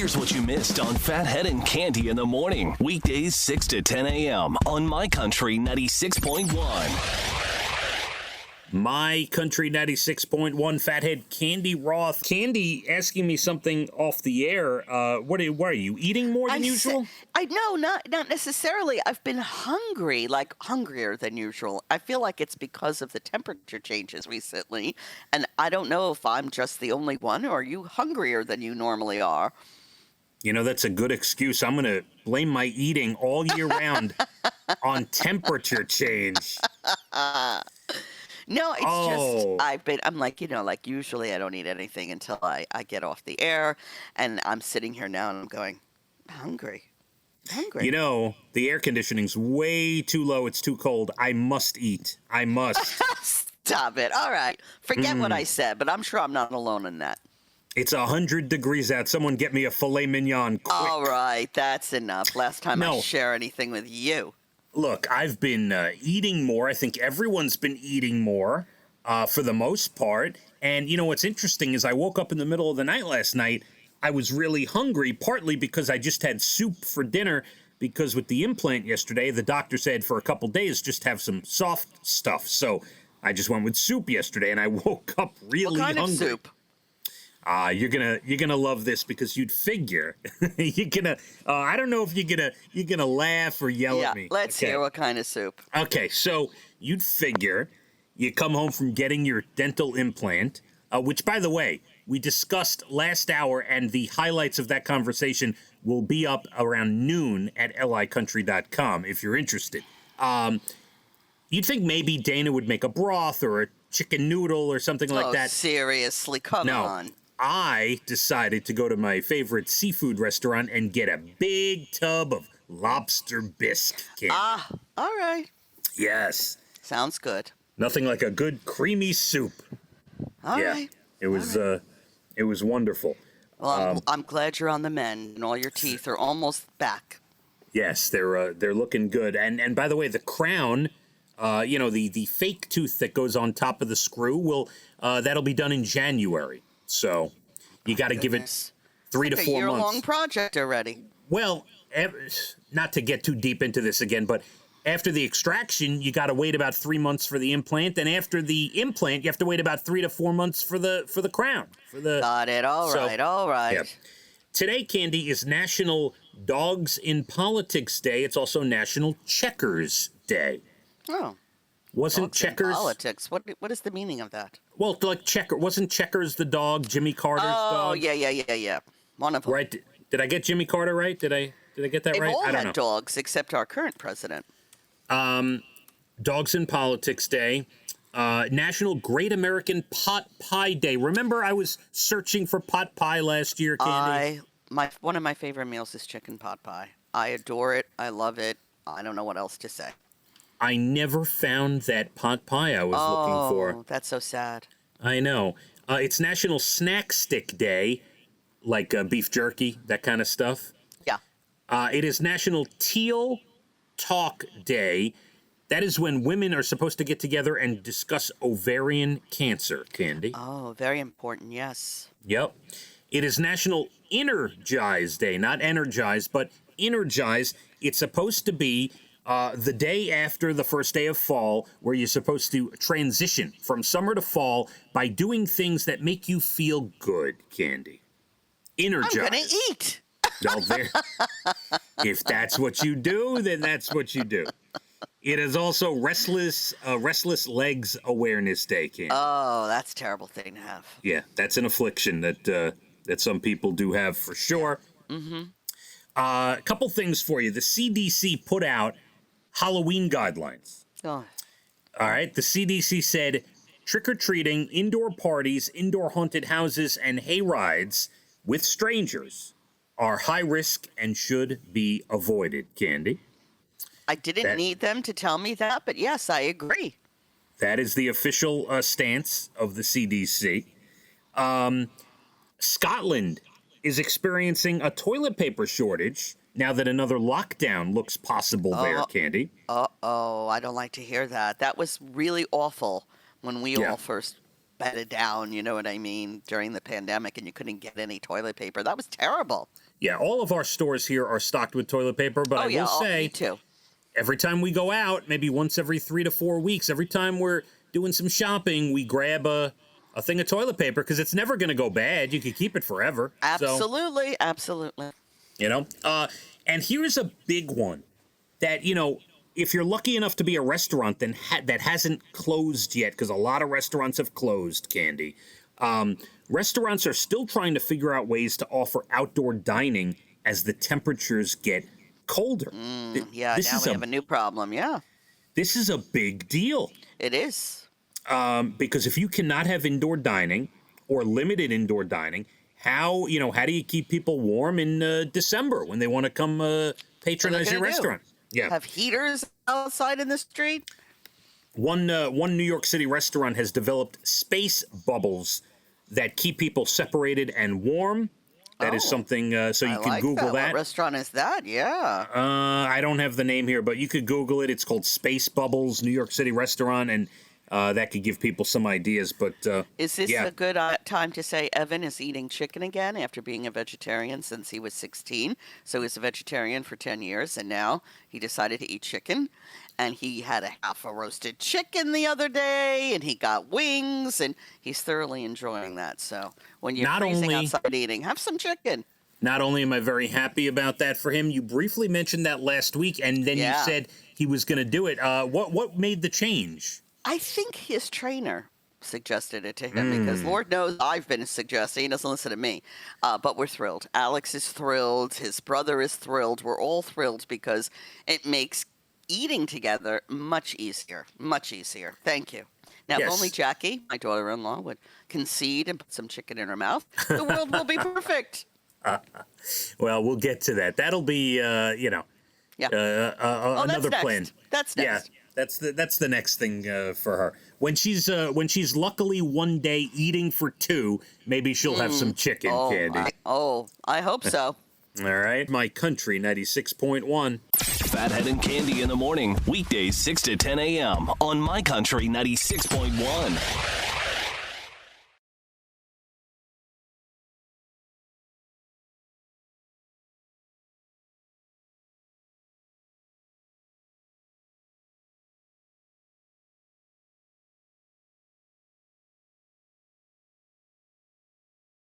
Here's what you missed on Phathead and Cande in the morning. Weekdays 6 to 10 a.m. on My Country 96.1. My Country 96.1, Phathead, Cande Roth. Cande asking me something off the air. What are you eating more than usual? No, not necessarily. I've been hungry, like hungrier than usual. I feel like it's because of the temperature changes recently, and I don't know if I'm just the only one, or are you hungrier than you normally are? You know, that's a good excuse. I'm going to blame my eating all year round on temperature change. No, it's just I'm like, like usually I don't eat anything until I get off the air, and I'm sitting here now and I'm going, hungry. You know, the air conditioning's way too low. It's too cold. I must eat. I must. Stop it. All right. Forget what I said, but I'm sure I'm not alone in that. It's 100 degrees out. Someone get me a filet mignon quick. All right. That's enough. Last time I share anything with you. Look, I've been eating more. I think everyone's been eating more for the most part. And, you know, what's interesting is I woke up in the middle of the night last night. I was really hungry, partly because I just had soup for dinner, because with the implant yesterday, the doctor said for a couple days, just have some soft stuff. So I just went with soup yesterday, and I woke up really hungry. What kind of soup? You're gonna love this, because you'd figure I don't know if you're gonna laugh or yell at me. Let's hear what kind of soup. Okay, so you'd figure you come home from getting your dental implant, which, by the way, we discussed last hour, and the highlights of that conversation will be up around noon at licountry.com if you're interested. You'd think maybe Dana would make a broth or a chicken noodle or something like that. Seriously, come on. I decided to go to my favorite seafood restaurant and get a big tub of lobster bisque candy. All right. Yes. Sounds good. Nothing like a good creamy soup. All right. It was wonderful. Well, I'm glad you're on the mend and all your teeth are almost back. Yes, they're looking good. And by the way, the crown, the fake tooth that goes on top of the screw that'll be done in January. So you got to give it 3 to 4 months. A year-long project already. Well, not to get too deep into this again, but after the extraction, you got to wait about 3 months for the implant, and after the implant, you have to wait about 3 to 4 months for the crown. Got it. All right. Yeah. Today, Cande, is National Dogs in Politics Day. It's also National Checkers Day. Oh. Wasn't Dogs Checkers in politics? What is the meaning of that? Well, like wasn't Checkers the dog, Jimmy Carter's dog? Oh, yeah. One of them. Right? Did I get Jimmy Carter right? Did I get that right? They've all I don't know. had dogs except our current president. Dogs in Politics Day. National Great American Pot Pie Day. Remember, I was searching for pot pie last year, Cande? One of my favorite meals is chicken pot pie. I adore it. I love it. I don't know what else to say. I never found that pot pie I was looking for. Oh, that's so sad. I know. It's National Snack Stick Day, like beef jerky, that kind of stuff. Yeah. It is National Teal Talk Day. That is when women are supposed to get together and discuss ovarian cancer, Cande. Oh, very important, yes. Yep. It is National Energize Day. Not energize, but energize. It's supposed to be the day after the first day of fall, where you're supposed to transition from summer to fall by doing things that make you feel good, Cande. Energize. I'm going to eat. Well, if that's what you do, then that's what you do. It is also Restless Legs Awareness Day, Cande. Oh, that's a terrible thing to have. Yeah, that's an affliction that some people do have for sure. Mm-hmm. A couple things for you. The CDC put out Halloween guidelines. Oh. All right. The CDC said trick-or-treating, indoor parties, indoor haunted houses, and hay rides with strangers are high risk and should be avoided, Cande. I didn't need them to tell me that, but yes, I agree. That is the official stance of the CDC. Scotland is experiencing a toilet paper shortage now that another lockdown looks possible there, Cande. Uh-oh, I don't like to hear that. That was really awful when we all first bedded down, you know what I mean, during the pandemic, and you couldn't get any toilet paper. That was terrible. Yeah, all of our stores here are stocked with toilet paper, but I will say, me too. every time we go out, maybe once every 3 to 4 weeks, every time we're doing some shopping, we grab a thing of toilet paper because it's never going to go bad. You can keep it forever. Absolutely, So, absolutely. And here's a big one that, if you're lucky enough to be a restaurant that hasn't closed yet, because a lot of restaurants have closed, Candy. Restaurants are still trying to figure out ways to offer outdoor dining as the temperatures get colder. Now we have a new problem, yeah. This is a big deal. It is. Because if you cannot have indoor dining or limited indoor dining, how do you keep people warm in December when they want to come patronize your restaurant? Yeah. Have heaters outside in the street? One New York City restaurant has developed space bubbles that keep people separated and warm. That is something, so you can Google that. What restaurant is that? Yeah. I don't have the name here, but you could Google it. It's called Space Bubbles, New York City restaurant, and that could give people some ideas. But is this a good time to say Evan is eating chicken again after being a vegetarian since he was 16? So he was a vegetarian for 10 years, and now he decided to eat chicken. And he had a half a roasted chicken the other day, and he got wings, and he's thoroughly enjoying that. So when you're freezing outside eating, have some chicken. Not only am I very happy about that for him, you briefly mentioned that last week, and then you said he was going to do it. What made the change? I think his trainer suggested it to him because Lord knows I've been suggesting. He doesn't listen to me. But we're thrilled. Alex is thrilled. His brother is thrilled. We're all thrilled because it makes eating together much easier. Much easier. Thank you. Now, if only Jackie, my daughter-in-law, would concede and put some chicken in her mouth, the world will be perfect. Well, we'll get to that. That'll be, another plan. That's next. Yeah, that's the next thing for her. When she's luckily one day eating for two, maybe she'll have some chicken, Candy. I hope so. All right, My Country 96.1. Phathead and Candy in the morning, weekdays 6 to 10 a.m. on My Country 96.1.